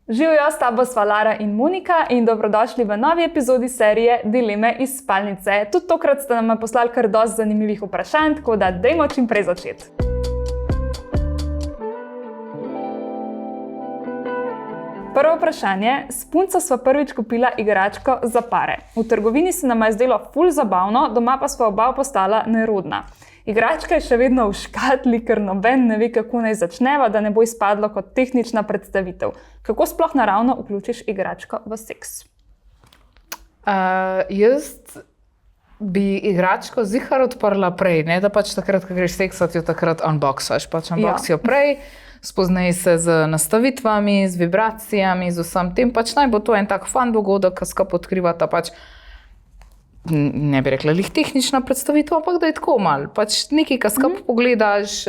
Živijo, s tabo sva Lara in Monika in dobrodošli v novi epizodi serije Dileme iz spalnice. Tudi tokrat ste nam poslali kar dosti zanimivih vprašanj, tako da dajmo čim prej začeti. Prvo vprašanje. S punco sva prvič kupila igračko za pare. V trgovini se nama je zdelo ful zabavno, doma pa sva oba postala nerodna. Igračka je še vedno v škatli, ker noben ne ve, kako naj začneva, da ne bo izpadlo kot tehnična predstavitev. Kako sploh naravno vključiš igračko v seks? Jaz bi igračko zihar odprla prej, ne da pač takrat, ko greš seksati, jo takrat unboxaš. Pač unboxijo prej, spoznaj se z nastavitvami, z vibracijami, z vsem tem. Pač naj bo to en tak fun dogodek, ki skupaj odkrivata pač, ne bi rekla lih tehnična predstavitev, ampak da je tako malo. Pač nekaj, kar skupaj pogledaš,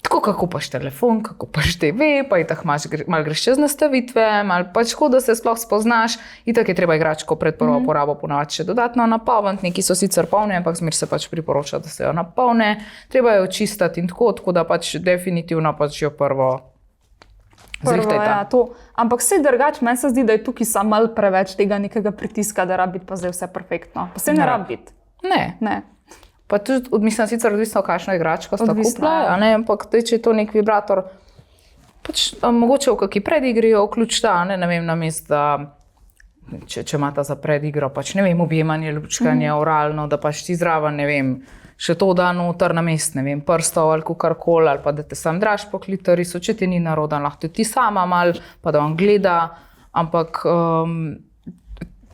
tako kako kupaš telefon, kako kupaš TV, pa itak malo greš čez nastavitve, malo pač da se sploh spoznaš. Itak je treba igračko pred prvo porabo ponavadi še dodatno napolniti, neki so sicer polne, ampak zmer se pač priporoča, da se jo napolne. Treba jo očistiti in tako da pač definitivno pač jo prvo ja, to. Ampak vse drugače, meni se zdi, da je tukaj samo malo preveč tega nekega pritiska, da rabi biti pa zdaj vse perfektno. Pa se ne rabi biti. Ne. Pa tudi, mislim, sicer odvisno, kakšno igračko sta kupila, ampak če je to nek vibrator, pač mogoče v kakšni predigri jo vključita, ne vem, namesto, da če imata za predigro, pač ne vem, objemanje, lučkanje, oralno, da pač ti zraven, ne vem, še to da noter na mest, ne vem, prstov ali kakorkoli, ali pa da te sam draž po klitorisu, če ti ni narodan, lahko ti sama mal, pa da on gleda, ampak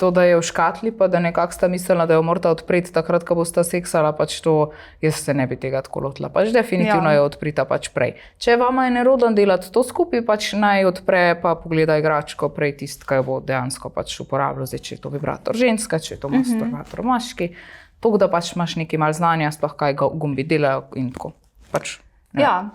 to, da je v škatli, pa da nekako sta mislila, da jo morata odpreti takrat, ko bosta seksala, pač to, jaz se ne bi tega tako lotila, pač definitivno jo odprita pač prej. Če vama je nerodan delati to skupaj, pač naj odpre, pa pogleda igračko prej tist, kaj bo dejansko pač uporabljal, zdaj, če je to vibrator ženska, če je to masturbator moški. Tako da pač imaš nekaj malo znanja, sploh kaj gumbi delajo in tako. Pač, ja,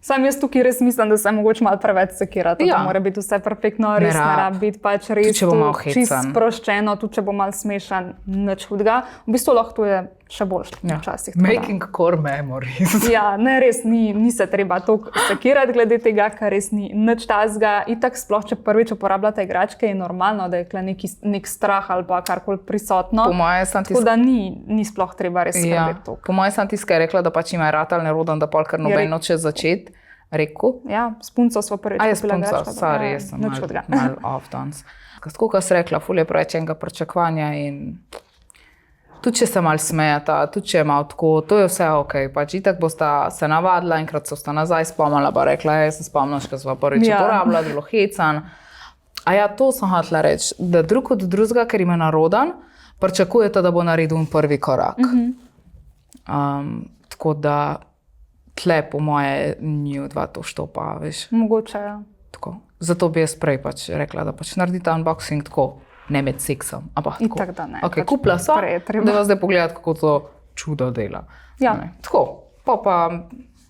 sam jaz tukaj res mislim, da se mogoče malo preveč sekirati, da mora biti vse perfektno, res ne rabi biti pač res čisto sproščeno, tudi če bo malo smešan, nič hudega. V bistvu lahko to je še boljše včasih. Making core memories. Ja, ne, res ni se treba toliko sekirati glede tega, ker res ni nič tazga. Itak sploh, če prvič uporabljate igračke, je normalno, da je nek strah ali pa karkoli prisotno. Tako da ni sploh treba res skrbeti toliko. Po moje sem tiskaj rekla, da pač ima ratal nerodan, da polkar noben noče začeti. Rekel? Ja, s punco smo prvič kupila igračko. Sorry, jaz sem malo off danes. Tako, kot sem rekla, ful je preveč enega pričakovanja in tudi če se malo smejata, tudi če je malo tako, to je vse okej. Pač itak bosta se navadila, enkrat so sta nazaj spomnila, pa rekla, jaz se spomniš, ko sva prvič uporabila, bilo hecan. A ja, to sem hotela reči, da drug od drugega, ker ima narodan, pričakujete, da bo naredil prvi korak. Tako da tle po moje njiju dva to štopa, veš. Mogoče, ja. Tako. Zato bi jaz prej pač rekla, da pač naredite unboxing tako, ne med seksom, ampak tako. Itak da ne. Ok, kupila so, da vas zdaj pogledati, kako to čudo dela. Ja. Tako, pa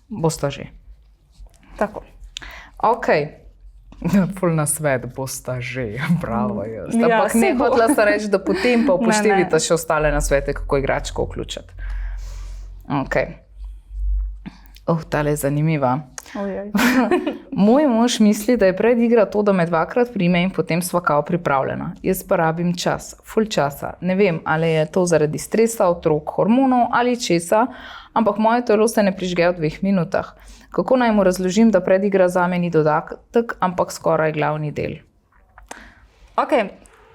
bosta že. Tako. Ok. Ful na svet bosta že, bravo jaz. Ampak ne hotela se reči, da potem pa upoštevite še ostale na svete, kako igračko vključiti. Ok. Tale je zanimiva. Moj mož misli, da je predigra to, da me dvakrat prime in potem sva kao pripravljena. Jaz pa rabim čas, ful časa. Ne vem, ali je to zaradi stresa, otrok, hormonov ali česa, ampak moje telo se ne prižge v 2 minutah. Kako naj mu razložim, da predigra zame ni dodatek, ampak skoraj glavni del? Ok,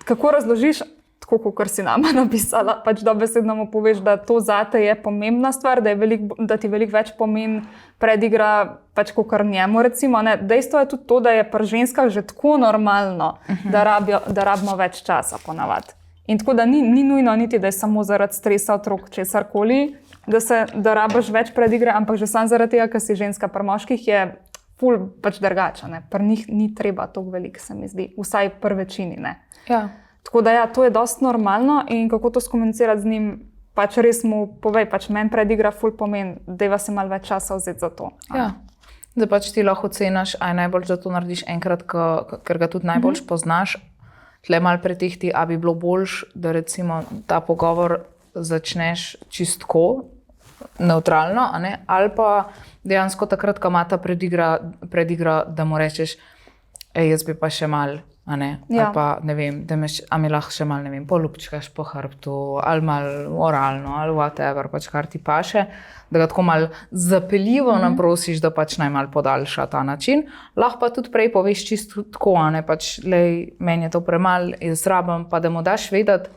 kako razložiš? Tako, kot si nama napisala, pač dobesedno mu poveš, da to zate je pomembna stvar, da ti veliko več pomeni predigra, pač kakor njemu recimo. Ne. Dejstvo je tudi to, da je pri ženskah že tako normalno, da rabimo več časa ponavadi. In tako da ni nujno niti, da je samo zaradi stresa otrok česarkoli, da rabiš več predigre, ampak že sam zaradi tega, ker si ženska, pri moških je ful pač drugače. Pri njih ni treba toliko veliko, se mi zdi, vsaj pri večini. Ne. Ja. Tako da ja, to je dosti normalno in kako to skomunicirati z njim, pač res mu povej, pač meni predigra ful pomeni, dajva se malo več časa vzeti za to. Ja, da pač ti lahko oceniš, a je najbolj, da to narediš enkrat, ker ga tudi najbolj poznaš, tle malo pretehti, a bi bilo boljš, da recimo ta pogovor začneš čistko, neutralno, a ne? Ali pa dejansko takrat, ko ima ta predigra, da mu rečeš, jaz bi pa še mal, a ne, Ja. ali pa ne vem, a mi lahko še mal, ne vem, polupčkaš po hrbtu, ali mal oralno, ali whatever, pač kar ti paše, da ga tako mal zapeljivo naprosiš, da pač naj mal podaljša ta način. Lahko pa tudi prej poveš čisto tako, a ne, pač, lej, meni je to premal, jaz rabim, pa da mu daš vedeti,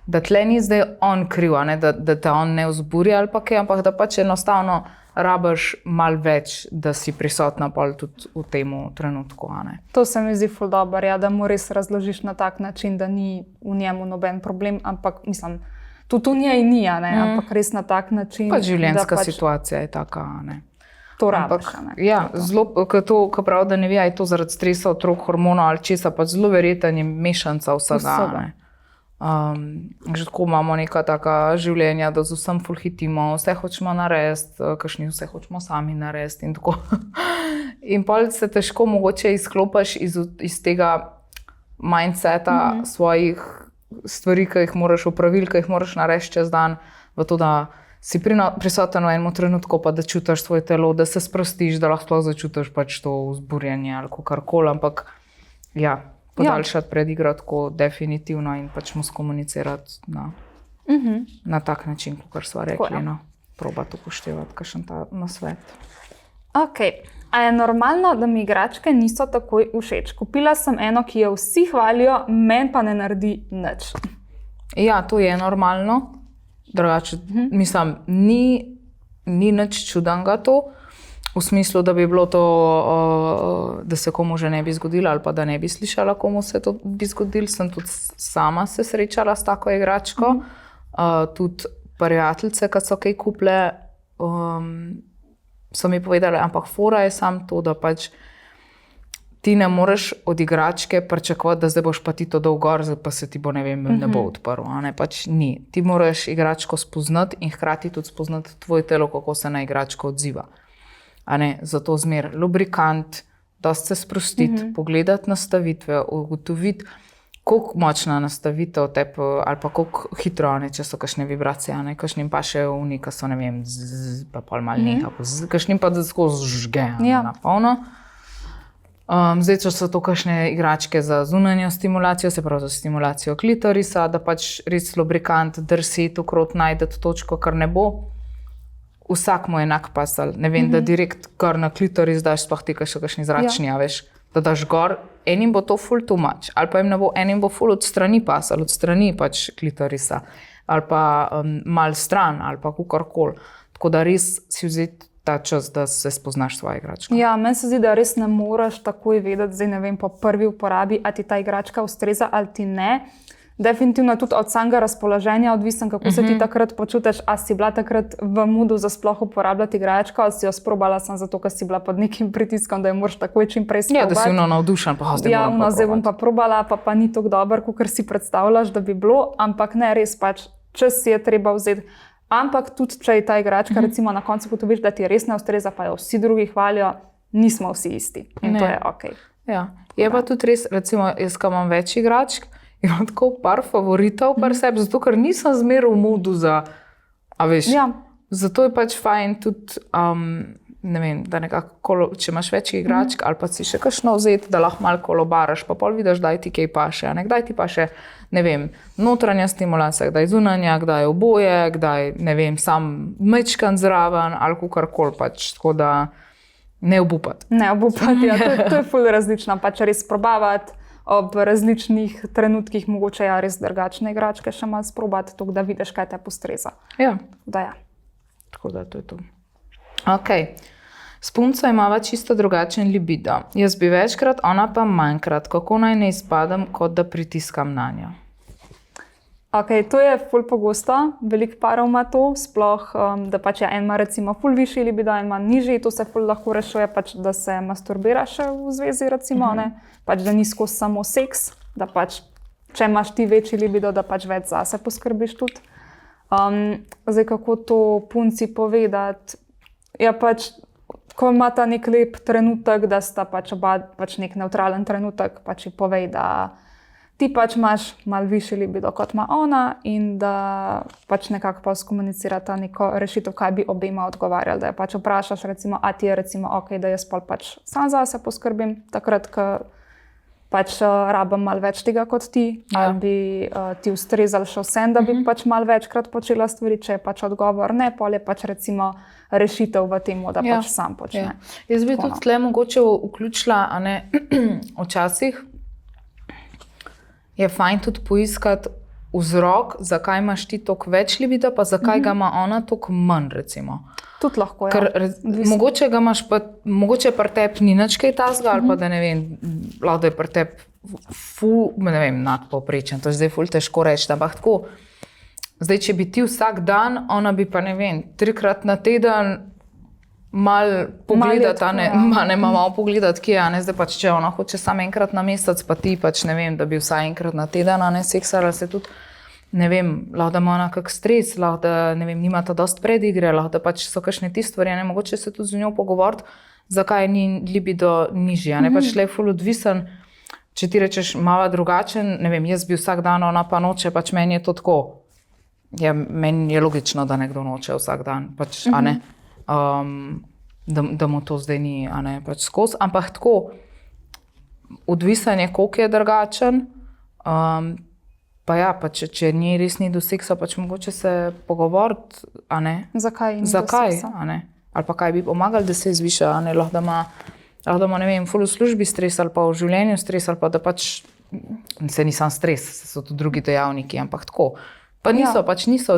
da tle ni zdaj on kriv, a ne, da te on ne vzburja ali pa kaj, ampak da pač enostavno rabiš mal več, da si prisotna pol tudi v tem trenutku. A ne. To se mi zdi ful dobro, ja, da mu res razložiš na tak način, da ni v njemu noben problem, ampak mislim, tudi v njej ni, a ne, ampak res na tak način. Pa življenjska da pač situacija je taka, a ne. to rabiš. a ne. Ja, zelo, ko pravi, da ne ve, je to zaradi stresa, otrok, hormonov ali česa, pa zelo verjeten je mešanca vsega. Vsega. Že tako imamo neka taka življenja, da z vsem ful hitimo, vse hočemo narediti, kakšni vse hočemo sami narediti in tako. In pol se težko mogoče izklopiš iz tega mindseta svojih stvari, ki jih moraš opraviti, ki jih moraš narediti čez dan, v to, da si prisoten v enem trenutku, pa da čutiš svoje telo, da se sprostiš, da lahko začutiš pač to vzburjenje ali karkoli, ampak ja, podaljšati predigro tako definitivno in pač mu skomunicirati na tak način, kot smo rekli. Tako, ja. No, probati upoštevati kakšen ta nasvet. Ok, a je normalno, da mi igračke niso takoj všeč? Kupila sem eno, ki jo vsi hvalijo, meni pa ne naredi nič. Ja, to je normalno. Drugače, mislim, ni nič čudenega to, v smislu, da bi bilo to, da se komu že ne bi zgodilo ali pa da ne bi slišala, komu se to bi zgodilo. Sem tudi sama se srečala s tako igračko. Tudi prijateljice, ki so kaj kupile, so mi povedali, ampak fora je samo to, da pač ti ne moreš od igračke pričakovati, da zdaj boš pa ti to dal gor, pa se ti bo, ne vem, ne bo odprl. Ne, pač ni. Ti moraš igračko spoznati in hkrati tudi spoznati tvoje telo, kako se na igračko odziva. A ne, zato zmer lubrikant, dosti se sprostiti, pogledati nastavitve, ugotoviti, koliko močna nastavitev tepe ali pa koliko hitro, ne, če so kakšne vibracije, ne, kakšnim pa še vni, ki so, ne vem, pa pol malo nekako, kakšnim pa da skozi žge, na polno. Zdaj, če so to kakšne igračke za zunanjo stimulacijo, se pravi za stimulacijo klitorisa, da pač res lubrikant drsi okrog najde točko, kar ne bo. Vsak mu je enak pasal. Ne vem, da direkt kar na klitoris daš, sploh ti kakšni zračni, a veš, da daš gor, enim bo to ful too much, ali pa enim bo ful od strani pasal, od strani pač klitorisa, ali pa mal stran, ali pa kakorkoli. Tako da res si vzeti ta čas, da se spoznaš svojo igračko. Ja, meni se zdi, da res ne moreš takoj vedeti, zdaj ne vem, po prvi uporabi, a ti ta igračka ustreza ali ti ne. Definitivno tudi od samega razpoloženja odvisen, kako se ti takrat počutiš, a si bila takrat v moodu za sploh uporabljati igračko, ali si jo sprobala samo zato, ker si bila pod nekim pritiskom, da jo moraš takoj čim prej sprobati. Ja, da si navdušen, pa zdaj moram pa zdaj bom pa probala, pa ni tako dobro, kot si predstavljaš, da bi bilo, ampak ne, res pač, čas si je treba vzeti. Ampak tudi, če je ta igračka, recimo na koncu ugotoviš, da ti res ne ustreza, pa jo vsi drugi hvalijo, nismo vsi isti. In to je ok. Ja. Je pa tudi res, recimo, jaz ko imam več igračk, imam tako par favoritov par sebi, zato ker nisem zmeraj v modu za, a veš, zato je pač fajn tudi, ne vem, da nekako, če imaš več igračk ali pa si še kakšno vzeti, da lahko malo kolobaraš, pa pol vidiš, daj ti kaj paše, a ne, kdaj ti pa še, ne vem, notranja stimulacija, kdaj zunanja, kdaj oboje, kdaj, ne vem, sam mečkan zraven ali kakorkoli pač, tako da ne obupati. Ne obupati, ja, to je ful različno, pač res probavati, ob različnih trenutkih mogoče res drugačne igračke še malo sprobati, tako da vidiš, kaj te postreza. Ja. Tako da to je to. Ok. S punco imava čisto drugačen libido. Jaz bi večkrat, ona pa manjkrat. Kako naj ne izpadem, kot da pritiskam na njo? Ok, to je ful pogosto, veliko parov ima to, sploh, da pač en ima recimo ful višji libido, en ima nižji, to se ful lahko rešuje, pač, da se masturbira še v zvezi, recimo, ne? Pač, da ni skozi samo seks, da pač, če imaš ti večji libido, da pač več zase poskrbiš tudi. Zdaj, kako to punci povedati? Ja, pač, ko imata nek lep trenutek, da sta pač oba pač nek nevtralen trenutek, pač ji povej, da ti pač imaš malo višji libido, kot ima ona in da pač nekako pa skomunicirata neko rešitev, kaj bi obema odgovarjali. Da jo pač vprašaš, recimo, a ti je recimo ok, da jaz pol pač sam zase poskrbim, takrat, ko pač rabim malo več tega kot ti, ali bi ti ustrezal še vsem, da bi pač malo večkrat počela stvari, če je pač odgovor ne, pol je pač recimo rešitev v tem, da pač sam počne. Jaz bi tudi tle mogoče vključila, a ne, včasih je fajn tudi poiskati vzrok, zakaj imaš ti toliko več libida, pa zakaj ga ima ona toliko manj, recimo. Tudi lahko, Ker mogoče ga imaš pa, mogoče pri tebi ni nič kaj tazga, ali pa da ne vem, lahko da je pri tebi ne vem, nadpovprečen, to je zdaj ful težko reči, ampak tako, zdaj, če bi ti vsak dan, ona bi pa ne vem, 3-krat na teden malo pogledati, malo pogledati, kje je, zdaj pač, če ona hoče samo enkrat na mesec, pa ti pač ne vem, da bi vsaj enkrat na teden, seksala se tudi, ne vem, lahko da ima ona kak stres, lahko da, ne vem, nimata dost predigre, lahko da pač so kakšne ti stvari, mogoče se tudi z njo pogovoriti, zakaj ni libido nižji, pač le ful odvisen, če ti rečeš malo drugačen, ne vem, jaz bi vsak dan, ona pa noče, pač meni je to tako, ja, meni je logično, da nekdo noče vsak dan, pač, da mu to zdaj ni, pač skozi, ampak tako, odvisen je, koliko je drugačen, pa ja, pa če ni res ni do seksa, pač mogoče se pogovoriti, Zakaj ni do seksa? Ali pa kaj bi pomagali, da se zviša, lahko da ima, ne vem, ful v službi stres, ali pa v življenju stres, ali pa da pač, se ni sam stres, so tudi drugi dejavniki, ampak tako. Pa niso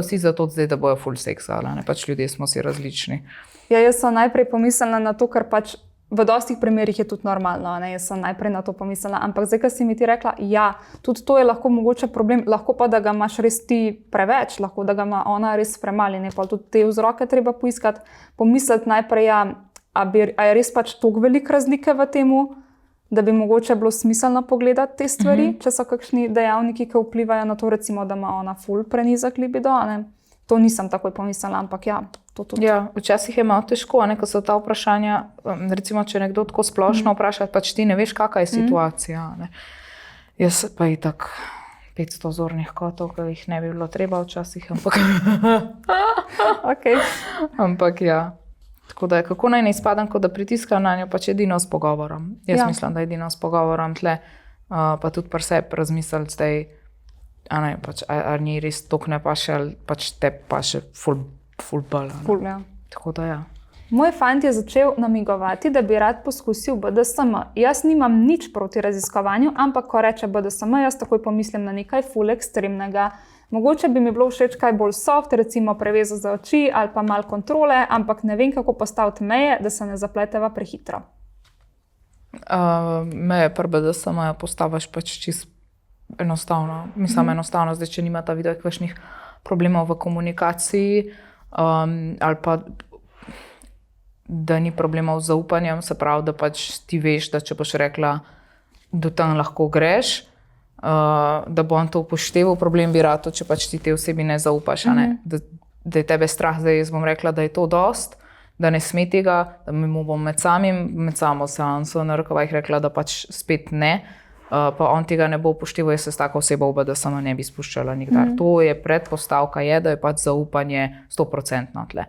vsi zato zdaj, da bojo ful seksa, pač ljudje smo si različni. Ja, jaz sem najprej pomislila na to, ker pač v dostih primerih je tudi normalno, jaz sem najprej na to pomislila, ampak zdaj, ko si mi ti rekla, ja, tudi to je lahko mogoče problem, lahko pa, da ga imaš res ti preveč, lahko, da ga ima ona res premalo, pa tudi te vzroke treba poiskati, pomisliti najprej, a je res pač toliko veliko razlike v temu, da bi mogoče bilo smiselno pogledati te stvari, če so kakšni dejavniki, ki vplivajo na to, recimo, da ima ona ful prenizak libido, To nisem takoj pomislila, ampak ja, to tudi. Ja, včasih je malo težko, ko so ta vprašanja, recimo, če nekdo tako splošno vpraša, pač ti ne veš, kakva je situacija. Jaz pa itak 500 zornih kotov, ki jih ne bi bilo treba včasih, ampak... Okay. Ampak ja. Tako da, kako naj ne izpadam, kot da pritiskam na njo, pač edino s pogovorom. Jaz mislim, da edino s pogovorom tle, pa tudi pri sebi razmisliti zdaj, ali ni res toliko ne paše, ali pač te paše ful bolj. Ful, ja. Tako da, ja. Moj fant je začel namigovati, da bi rad poskusil BDSM. Jaz nimam nič proti raziskovanju, ampak ko reče BDSM, jaz takoj pomislim na nekaj ful ekstremnega. Mogoče bi mi bilo všeč kaj bolj soft, recimo prevezo za oči ali pa malo kontrole, ampak ne vem, kako postaviti meje, da se ne zapleteva prehitro. Meje pri BDSM postaviš pač čisto enostavno. Mislim, enostavno, zdaj, če nimata videti kakšnih problemov v komunikaciji, ali pa da ni problemov z zaupanjem, se pravi, da pač ti veš, da če boš rekla, do tam lahko greš, da bo on to upošteval, problem bi rad, če pač ti te osebi ne zaupaš, da je tebe strah, zdaj jaz bom rekla, da je to dost, da ne sme tega, da mu bom med samo seanso na rokovajih rekla, da pač spet ne, pa on tega ne bo upošteval, jaz se s tako osebo da sama ne bi spuščala nikdar. To je predpostavka, da je pač zaupanje 100% tle.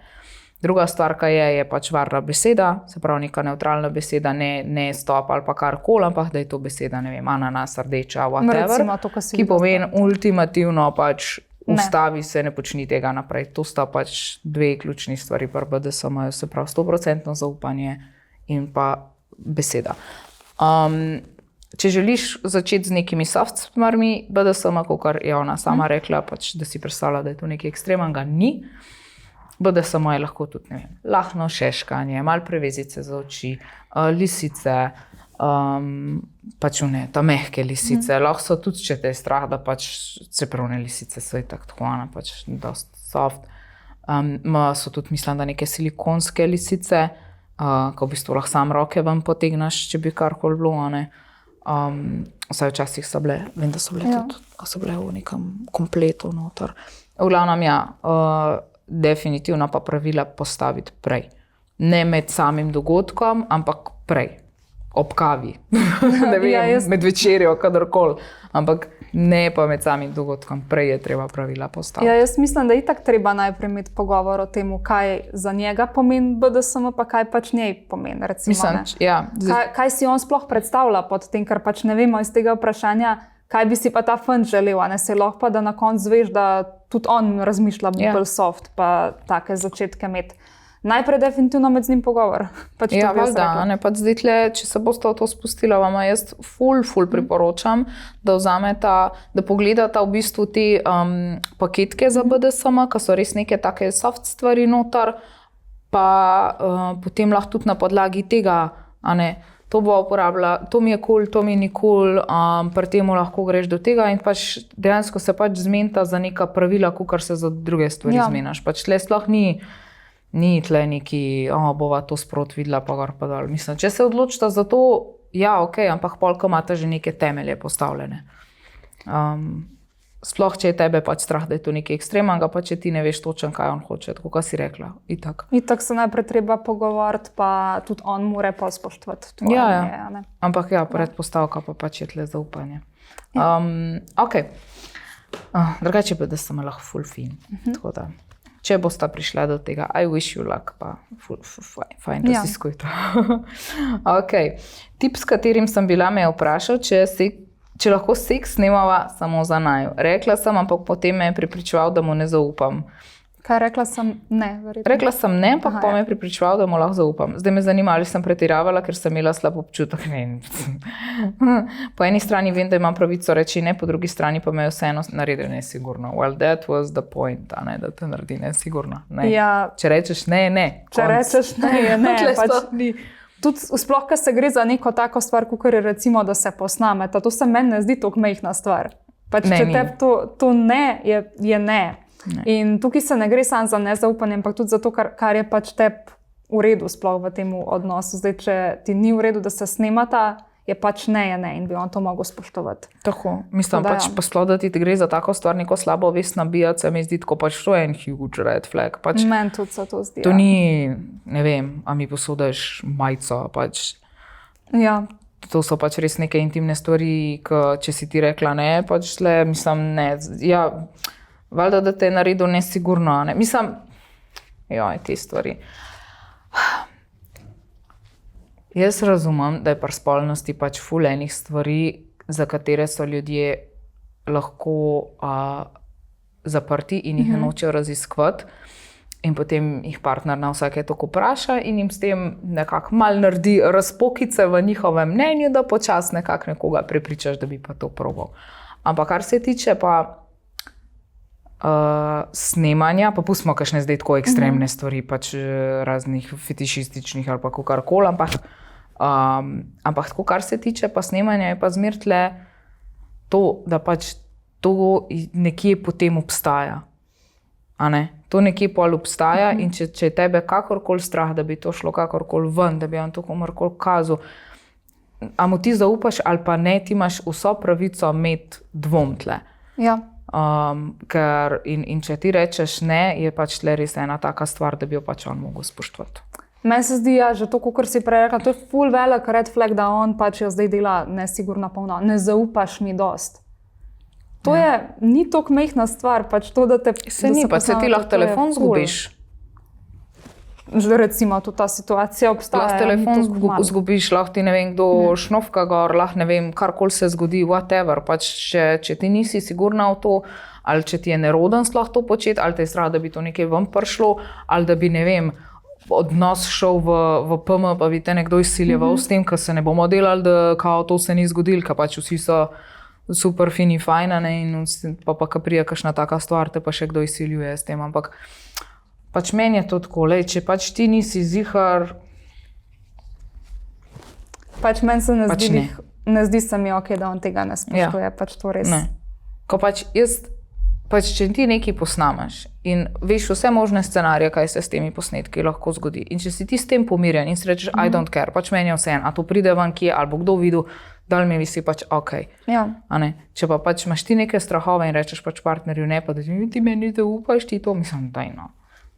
Druga stvarka je pač varna beseda, se pravi neka neutralna beseda, ne stop ali pa karkoli, ampak da je to beseda, ne vem, ananas, rdeča, whatever, ki pomeni ultimativno pač ustavi se, ne počni tega naprej. To sta pač dve ključni stvari pri BDSM, se pravi 100% zaupanje in pa beseda. Če želiš začeti z nekimi soft stvarmi BDSM, kakor je ona sama rekla, pač, da si predstavlja, da je to nekaj ekstremalnega, ni. BDSM je lahko tudi, ne vem, lahno šeškanje, malo prevezice za oči, lisice, pač ta mehke lisice. Lahko so tudi, če te je strah, da pač čepravne lisice so tako, pač dost soft. So tudi, mislim, da neke silikonske lisice, ko v bistvu lahko sam roke ven potegneš, če bi karkoli bilo, vsaj včasih so bile, vem, da so bile tudi, ko so bile v nekem kompletu noter. V glavnem, ja, definitivno pa pravila postaviti prej. Ne med samim dogodkom, ampak prej. ob kavi, ne vem, med večerjo, kadarkoli, ampak ne pa med samim dogodkom, prej je treba pravila postaviti. Ja, jaz mislim, da je itak treba najprej imeti pogovor o tem, kaj za njega pomeni BDSM, pa kaj pač njej pomeni. Recimo, mislim, ja. Kaj si on sploh predstavlja pod tem, ker pač ne vemo iz tega vprašanja, kaj bi si pa ta fant želel, a ne se lahko pa, da na koncu zveš, da tudi on razmišlja bolj soft, pa take začetke imeti. Najprej definitivno med z njim pogovor. Pač ja, valjda, ne, pač zdaj tle, če se boste v to spustila, vama jaz ful priporočam, da vzameta, da pogledata v bistvu te paketke za BDSM, ki so res neke take soft stvari noter, pa potem lahko tudi na podlagi tega, a ne, to bo uporabila, to mi je cool, to mi ni cool, pri temu lahko greš do tega in pač dejansko se pač zmenita za neka pravila, kakor se za druge stvari zmenaš. Pač tle sploh ni tle neki, bova to sprot videla, pa gor pa dol. Mislim, če se odločita za to, ja, ok, ampak polka imate že neke temelje postavljene. Sploh, če je tebe pač strah, da je to nekaj ekstremnega, pa če ti ne veš točno, kaj on hoče, tako kot si rekla. Itak se najprej treba pogovoriti, pa tudi on mora pa spoštovati tvoje mnenje. Ampak ja, predpostavka pa pač je tle zaupanje. Ok. Drugače pa, da sem lahko full fin. Tako da. Če boste prišla do tega, I wish you luck, pa fajn, da si skujta. Ok. Tip, s katerim sem bila, me je vprašal, če lahko seks snemava samo za naju. Rekla sem, ampak potem me je prepričeval, da mu ne zaupam. Kaj, rekla sem ne, verjetno? Rekla sem ne, ampak pa me je prepričeval, da mu lahko zaupam. Zdaj me zanima, ali sem pretiravala, ker sem imela slab občutek. Po eni strani vem, da imam pravico reči ne, po drugi strani pa me je vseeno naredil nesigurno. Well, that was the point, ne, da te naredi nesigurno. Ne. Ja. Če rečeš ne, ne. Če rečeš ne, je ne. Pač tudi sploh, ko se gre za neko tako stvar, kot je recimo, da se posnameta, to se meni ne zdi tako majhna stvar. Pač, če tebi to ne, je ne. Ne. In tukaj se ne gre samo za nezaupanje, ampak tudi za to, kar je pač tebi v redu sploh v tem odnosu. Zdaj, če ti ni v redu, da se snemata, je pač ne in bi on to mogel spoštovati. Tako, mislim, pač sploh, da ti gre za tako stvar, neko slabo vest nabijati, se mi zdi, tako pač to je en huge red flag. Pač, meni tudi se to zdi. To ni, ne vem, a mi posodaš majico, pač. Ja. To so pač res neke intimne stvari, če si ti rekla ne, pač le, mislim, ne, ja, valjda, da te je naredil nesigurno, ne? Mislim, te stvari. Jaz razumem, da je pri spolnosti pač ful enih stvari, za katere so ljudje lahko zaprti in jih nočejo raziskovati. In potem jih partner na vsake toliko vpraša in jim s tem nekako malo naredi razpokice v njihovem mnenju, da počasi nekako nekoga prepričaš, da bi pa to probal. Ampak kar se tiče pa snemanja, pa pustimo kakšne zdaj tako ekstremne stvari, pač raznih fetišističnih ali pa kakorkoli, ampak tako, kar se tiče pa snemanja, je pa zmer tle to, da pač to nekje potem obstaja. A ne? To nekje pol obstaja in če je tebe kakorkoli strah, da bi to šlo kakorkoli ven, da bi on to komorkoli kazal, a mu ti zaupaš ali pa ne, ti imaš vso pravico imeti dvom tle. Ja. Ker in če ti rečeš ne, je pač tle res ena taka stvar, da bi jo pač on mogel spoštovati. Meni se zdi, že to, kot si prej rekla, to je ful velik red flag, da on pač jo zdaj dela nesigurno polno. Ne zaupaš mi dost. To ni toliko majhna stvar, pač to, da te... Se ni, pa se ti lahko telefon zgubiš. Recimo, tudi ta situacija obstaja. Lahko telefon zgubiš, lahko ti ne vem kdo šnofka gor, lahko ne vem, karkoli se zgodi, whatever. Pač, če ti nisi sigurna v to, ali če ti je neroden sploh to početi, ali te je strah, da bi to nekaj ven prišlo, ali da bi, ne vem, odnos šel v PM, pa bi te nekdo izsiljeval s tem, ker se ne bomo delali, da kao to se ni zgodilo, ker pač vsi so super fini, fajna, ne, in pa ko prije kakšna taka stvar, te pa še kdo izsiljuje s tem, ampak pač meni je to tako, če pač ti nisi zihar... Pač meni se ne zdi se mi ok, da on tega ne spoštuje, pač to res. Ne. Ko pač če ti nekaj posnameš in veš vse možne scenarije, kaj se s temi posnetki lahko zgodi, in če si ti s tem pomirjen in si rečeš, I don't care, pač meni je vseeno, a to pride ven kje, ali bo kdo videl, dal mi visi pač ok. Ja. A ne? Če pa pač imaš ti neke strahove in rečeš pač partnerju ne, pa da ti meni zaupaš, ti to, mislim, daj no.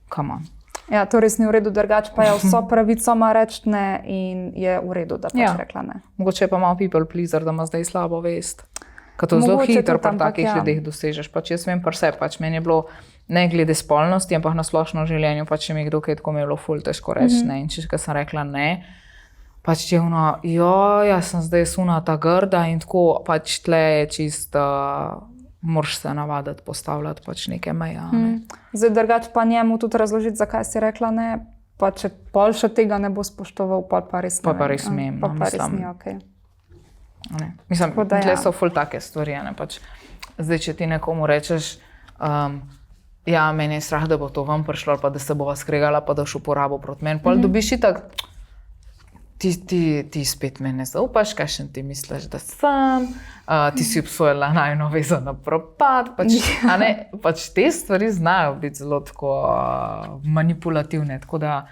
Come on. Ja, to res ni v redu, drugače pa je vso pravico ima reči ne in je v redu, da pač rekla ne. Mogoče pa malo people pleaser, da ima zdaj slabo vest. Ker to zelo hitro pri takih ljudeh dosežeš. Pač jaz vem pri sebi, pač meni je bilo ne glede spolnosti, ampak na splošno življenju, pač mi je kdo kaj tako mi je bilo ful težko reči ne. In če sem rekla ne, pač je ono, jaz sem zdaj sunata grda in tako, pač tle je čisto, moraš se navaditi postavljati pač neke meje. Zdaj drugače pa njemu tudi razložiti, zakaj si rekla ne, pa če pol še tega ne bo spoštoval, pa res ne. Pa res smem. Pa res ni okej. Mislim, tle so ful take stvari, ne, pač zdaj, če ti nekomu rečeš, ja, meni je strah, da bo to vam prišlo, ali pa da se bova skregala, pa da boš uporabil proti meni. Pol dobiš itak, ti spet me ne zaupaš, kakšen ti misliš, da sem, ti si obsojala najino vezo na propad, pač te stvari znajo biti zelo tako manipulativne, tako da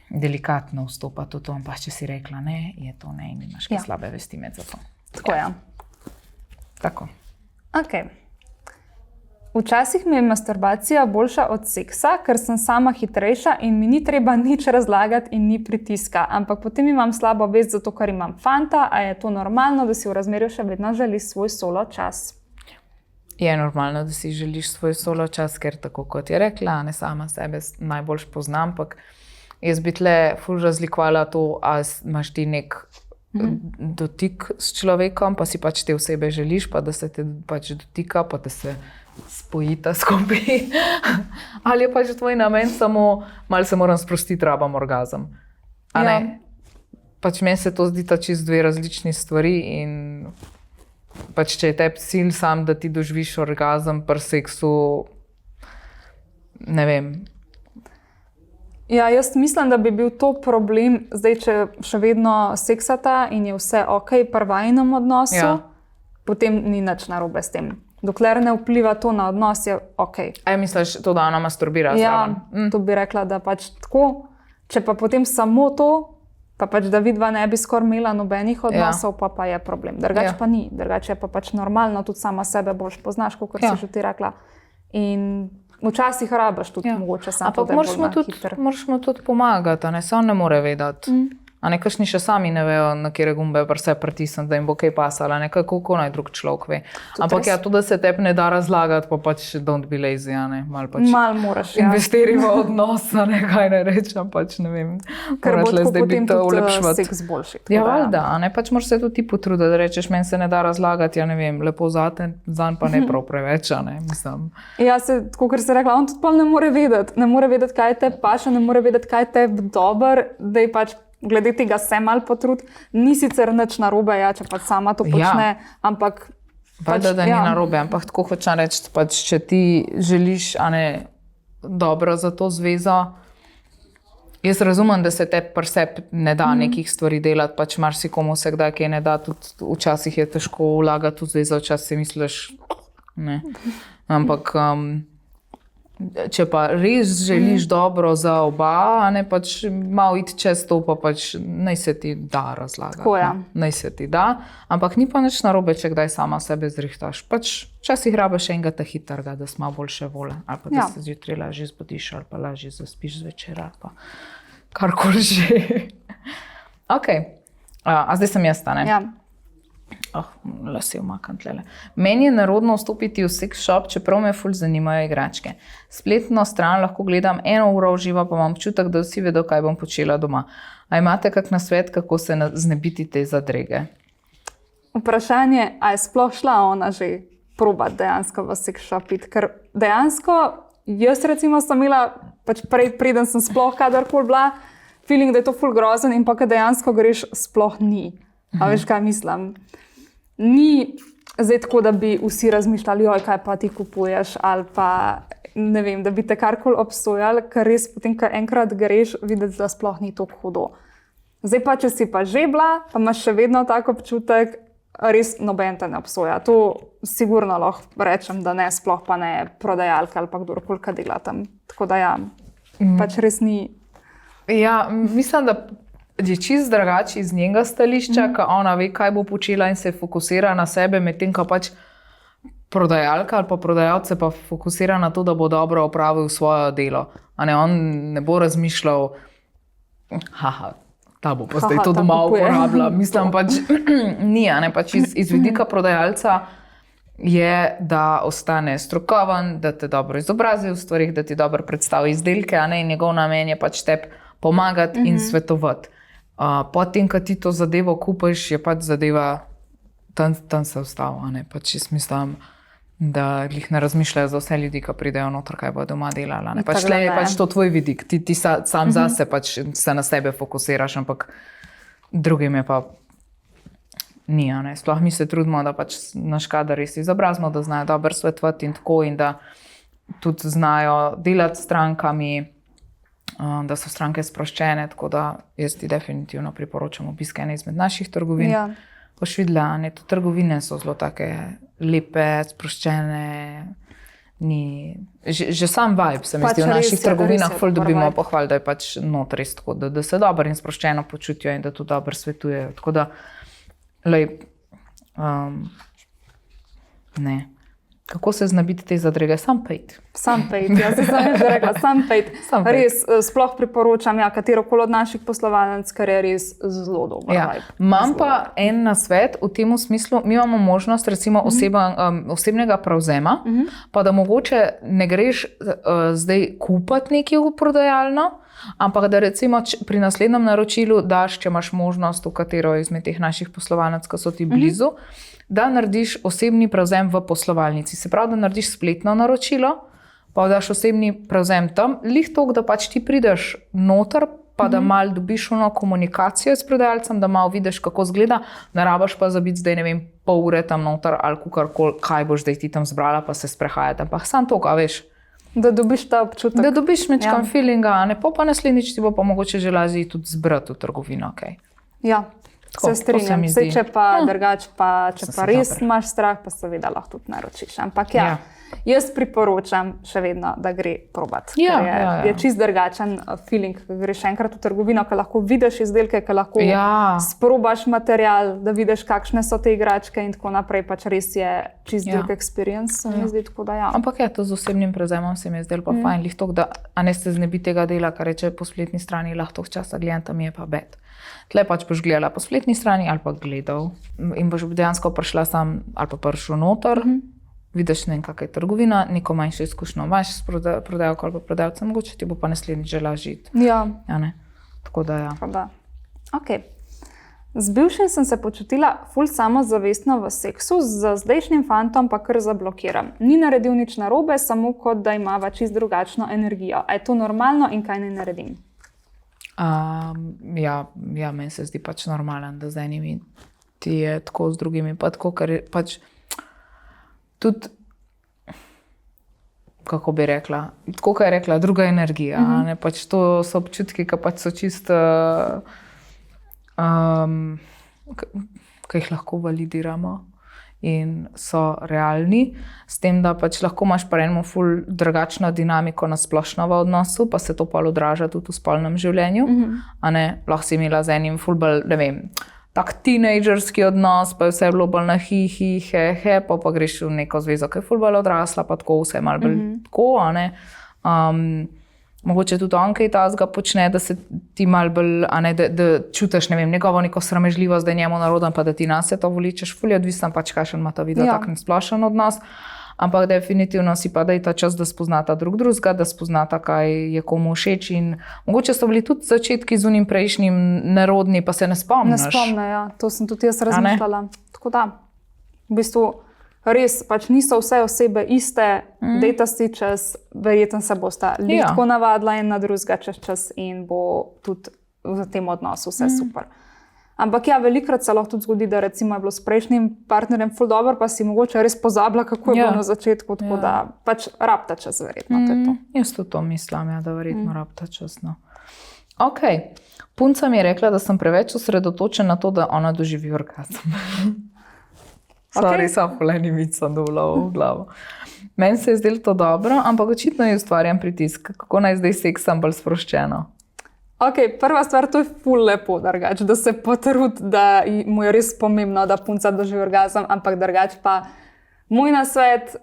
delikatno vstopati v to, ampak če si rekla ne, je to ne in imaš kaj slabe vesti med za to. Tako ja. Tako. Ok. Včasih mi je masturbacija boljša od seksa, ker sem sama hitrejša in mi ni treba nič razlagati in ni pritiska. Ampak potem imam slabo vest zato, ker imam fanta, a je to normalno, da si v razmerju še vedno želiš svoj solo čas? Je normalno, da si želiš svoj solo čas, ker tako kot je rekla, ne sama sebe najbolj poznam, ampak jaz bi tle ful razlikovala to, a imaš ti nek dotik s človekom, pa si pač te osebe želiš, pa da se te pač dotika, pa da se spojita skupaj. Ali je pač tvoj namen samo, malo se moram sprostiti, rabam orgazem. A ne? Pač meni se to zdi ta čisto dve različni stvari in pač če je tebi cilj sam, da ti doživiš orgazem pri seksu, ne vem. Ja, jaz mislim, da bi bil to problem, zdaj, če še vedno seksata in je vse okej pri vajinem odnosu, potem ni nič narobe s tem. Dokler ne vpliva to na odnos, je okej. A je misliš to, da ona masturbira zraven? Ja, to bi rekla, da pač tako. Če pa potem samo to, pa pač da vidva ne bi skoraj imela nobenih odnosov, pa je problem. Drugače pa ni. Drugače je pa pač normalno, tudi sama sebe boljš poznaš, kot si že ti rekla. In včasih rabaš tudi mogoče samo to, da je bolj na hiter. Moraš mu tudi pomagati, ne? Se on ne more vedeti. A nekakšni še sami ne vejo, na kere gumbe vse pritisniti, da jim bo kaj pasala, nekako naj drug človek ve. Ampak ja, to, da se tebi ne da razlagati, pa pač don't be lazy, ne? Mal moraš, ja. Investiri v odnos, ne, kaj ne rečem, pač ne vem. Ker bo tako potem tudi seks boljši. Ja, valjda, ne, pač moraš se tudi ti potruditi, da rečeš, meni se ne da razlagati, ja ne vem, lepo zanj pa ne prav preveč, ne, mislim. Ja, tako ker se rekla, on tudi pa ne more vedeti, kaj je tebi paše, ne more vedeti, kaj je tebi dober, da je pač glede tega se malo potrud, ni sicer nič narobe, ja, če pač sama to počne, ampak valjda, da ni narobe, ampak tako hočem reči, pač, če ti želiš dobro za to zvezo, jaz razumem, da se te pri sebi ne da nekih stvari delati, pač marsikomu se kdaj kaj ne da, tudi včasih je težko vlagati v zvezo, včasih si misliš, ne, ampak če pa res želiš dobro za oba, ne, pač malo iti čez to, pa pač naj se ti da razlagati. Tako, ja. Naj se ti da, ampak ni pa nič narobe, če kdaj sama sebe zrihtaš. Pač včasih rabiš enega ta hitrega, da si malo boljše vole, ali pa da se zjutraj lažje zbudiš, ali pa lažje zaspiš zvečer, ali pa karkoli že. Ok, a zdaj sem jaz, ne? Ja. Lase umakam tlele. Meni je nerodno vstopiti v sex shop, čeprav me ful zanimajo igračke. Spletno stran lahko gledam 1 uro v živo, pa imam občutek, da vsi vedo, kaj bom počela doma. A imate kak nasvet, kako se znebiti te zadrege? Vprašanje, a je sploh šla ona že probat dejansko v sex shopit, ker dejansko jaz recimo sem imela, pač preden sem sploh kadarkoli bila, feeling, da je to ful grozen in pa kad dejansko greš, sploh ni. A veš, kaj mislim? Ni zdaj tako, da bi vsi razmišljali, joj, kaj pa ti kupuješ, ali pa ne vem, da bi te karkoli obsojali, ker res potem, ko enkrat greš, videti, da sploh ni tako hudo. Zdaj pa, če si pa že bila, pa imaš še vedno tak občutek, res noben te ne obsoja. To sigurno lahko rečem, da ne, sploh pa ne prodajalka ali pa kdorkoli, ki dela tam. Tako da ja, pač res ni. Ja, mislim, da je čist drugače iz njenega stališča, ko ona ve, kaj bo počela in se fokusira na sebe, medtem ko pač prodajalka ali pa prodajalce pa fokusira na to, da bo dobro opravil svoje delo. On ne bo razmišljal, ta bo pa zdaj to doma uporabljal. Mislim pač, ni, pač iz vidika prodajalca je, da ostane strokoven, da te dobro izobrazi v stvarih, da ti dobro predstavi izdelke, in njegov namen je pač tebi pomagati in svetovati. Potem, ko ti to zadevo kupiš, je pač zadeva tam se ostala. Pač jaz mislim, da jih ne razmišljajo za vse ljudi, ki pridejo noter, kaj bodo doma delali. Pač tle je pač to tvoj vidik. Ti sam zase pač se na sebe fokusiraš, ampak drugim je pa ni. Sploh mi se trudimo, da pač naš kader res izobrazimo, da znajo dobro svetovati in tako, in da tudi znajo delati s strankami, da so stranke sproščene, tako da jaz ti definitivno priporočam obisk ene izmed naših trgovin. Ja. Boš videla, te trgovine so zelo take lepe, sproščene. Že sam vibe se mi zdi v naših trgovinah, ful dobimo pohval, da je pač noter res tako, da se dobro in sproščeno počutijo in da tudi dobro svetujejo. Tako da, ne. Kako se znabiti te zadrege? Sam pejt. Sam pejt, jaz sem že rekla, sam pejt. Res, sploh priporočam, katerokoli od naših poslovalnic, kar je res zelo dober vibe. Imam pa en nasvet v tem smislu, mi imamo možnost recimo osebnega prevzema, pa da mogoče ne greš zdaj kupati nekaj v prodajalno, ampak da recimo pri naslednjem naročilu daš, če imaš možnost v katero izmed teh naših poslovalnic, ki so ti blizu, da narediš osebni prevzem v poslovalnici. Se pravi, da narediš spletno naročilo, pa daš osebni prevzem tam, lih toliko, da pač ti prideš noter, pa da malo dobiš ono komunikacijo s prodajalcem, da malo vidiš, kako izgleda, ne rabiš pa za biti zdaj, ne vem, pol ure tam noter ali kakorkoli, kaj boš zdaj ti tam zbrala, pa se sprehajati. Ampak samo to, veš. Da dobiš ta občutek. Da dobiš mečkam feelinga, pa naslednjič ti bo pa mogoče že lažje tudi zbrati v trgovino, okay. Ja. Se strinjam, če pa drugače, če pa res imaš strah, pa seveda lahko tudi naročiš. Ampak jaz priporočam še vedno, da gre probat. Je čist drugačen feeling, ko greš enkrat v trgovino, ko lahko vidiš izdelke, ko lahko sprobaš material, da vidiš, kakšne so te igračke in tako naprej. Pač res je čist drug experience, se mi zdi, tako da Ampak to z osebnim prevzemom se mi je zdelo pa fajn, lih toliko, da ne se znebi tega dela, kar reče po spletni strani, lahko toliko časa gledam, tam je pa bed. Tle pač boš gledala po spletni strani ali pa gledal in boš dejansko prišla sam ali pa prišel noter, vidiš kakaj je trgovina, neko manjšo izkušnjo imaš s prodajalko ali pa prodajalcem, mogoče ti bo pa naslednjič že lažje iti. Tako da Ok. Z bivšim sem se počutila ful samozavestno v seksu, z zdajšnjim fantom pa kar zablokiram. Ni naredil nič narobe, samo kot da imava čist drugačno energijo. A je to normalno in kaj naj naredim? Meni se zdi pač normalen, da z enimi ti je tako, z drugimi pa tako, ker je pač tudi, kako bi rekla, tako, kot je rekla, druga energija. Pač to so občutki, ki pač so čisto, ki jih lahko validiramo in so realni, s tem, da pač lahko imaš pa eno ful drugačno dinamiko na splošno v odnosu, pa se to pa odraža tudi v spolnem življenju. Lahko si imela z enim ful bolj, ne vem, tak teenagerski odnos, pa je vse bilo bolj na he, pa greš v neko zvezo, ki je ful bolj odrasla, pa tako vse malo bolj tako, mogoče tudi on kaj tazga počne, da se ti malo bolj, da čutiš, ne vem, njegovo neko sramežljivost, da je njemu naroden, pa da ti nas se to voličeš, ful je odvisno pač, kakšen ima ta video, tak splošen odnos, ampak definitivno si pa daj ta čas, da spoznata drugega, da spoznata, kaj je komu všeč in mogoče so bili tudi začetki z unim prejšnjim nerodni, pa se ne spomniš. Ne spomne, to sem tudi jaz razmišljala. Tako da, v bistvu, res, pač niso vse osebe iste, dejta si čas, verjetno se bosta tako navadila en na drugega čez čas in bo tudi v tem odnosu vse super. Ampak velikokrat se lahko tudi zgodi, da recimo je bilo s prejšnjim partnerjem ful dobro, pa si mogoče res pozabila, kako je bilo na začetku, tako da pač rabta čas verjetno. Jaz to mislim, da verjetno rabta čas. Ok, punca mi je rekla, da sem preveč osredotočen na to, da ona doživi orgazem. Sorry, sam poleni mit sem dobila v glavo. Meni se je zdelo to dobro, ampak očitno je ustvarjam pritisk. Kako naj zdaj seksam bolj sproščeno? Ok, prva stvar, to je ful lepo drugače, da se potrudi, da mu je res pomembno, da punca doživi orgazem, ampak drugače pa Moj nasvet,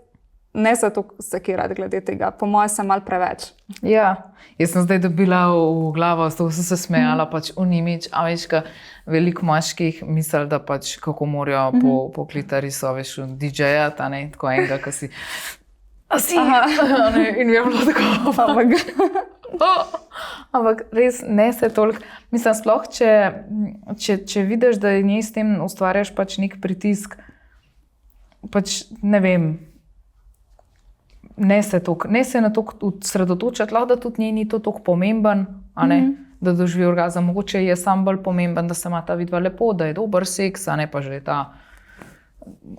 ne se to sekirati glede tega, po mojem sem malo preveč. Ja, jaz sem zdaj dobila v glavo, s to sem se smejala, pač unimič, a veš, ka veliko moških misli, da pač kako morajo po klitorisu, veš, DJ-jati, a ne, tako enega, ki si, in mi je bilo tako, ampak res ne se toliko, mislim, sploh, če vidiš, da njej s tem ustvarjaš pač nek pritisk, pač ne vem, ne se na to osredotočati, lahko da tudi njej ni to toliko pomemben, a ne, da doživi orgazem. Mogoče je sam bolj pomemben, da se ima ta vidva lepo, da je dober seks, a ne pa že ta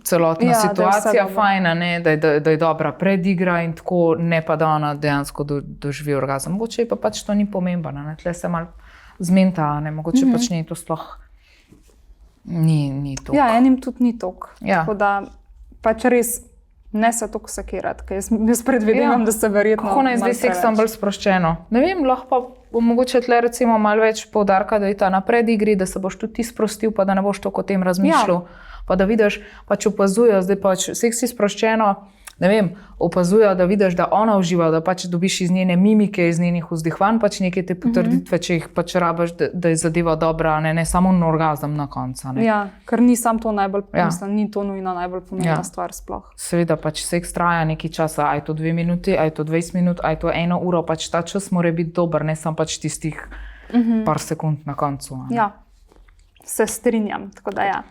celotna situacija fajna, ne, da je dobra predigra in tako, ne pa da ona dejansko doživi orgazem. Mogoče je pa pač to ni pomembno, tle se malo zmenta, ne, mogoče pač njej to sploh ni toliko. Ja, enim tudi ni toliko. Ja. Tako da pač res ne se toliko sekirati, ker jaz predvidevam, da se verjetno kako naj zdaj seksom bolj sproščeno? Ne vem, lahko pa mogoče tle recimo malo več poudarka, da je ta na predigri, da se boš tudi ti sprostil, pa da ne boš toliko o tem razmišljal. Pa da vidiš, pač opazujo, zdaj pač seksi sproščeno, ne vem, opazujo, da vidiš, da ona uživa, da pač dobiš iz njene mimike, iz njenih vzdihvanj, pač neke te potrditve, če jih pač rabiš, da je zadeva dobra, ne samo orgazem na koncu. Ja, ker ni sam to najbolj, mislim, ni to nujno najbolj pomembna stvar sploh. Seveda pač seks traja nekaj časa, aj to 2 minuti, aj to 20 minut, aj to 1 uro, pač ta čas mora biti dober, ne samo pač tistih par sekund na koncu. Ja, se strinjam, tako da ja.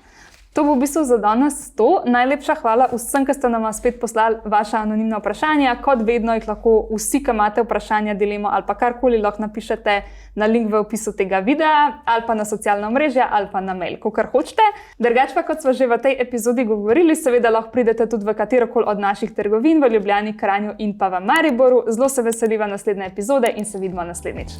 To bo v bistvu za danes to. Najlepša hvala vsem, ki ste nam spet poslali vaša anonimna vprašanja. Kot vedno jih lahko vsi, ki imate vprašanja, dilemo ali pa karkoli, lahko napišete na link v opisu tega videa ali pa na socialna omrežja ali pa na mail, kakor hočete. Drugače pa, kot smo že v tej epizodi govorili, seveda lahko pridete tudi v katerokoli od naših trgovin v Ljubljani, Kranju in pa v Mariboru. Zelo se veseliva naslednje epizode in se vidimo naslednjič.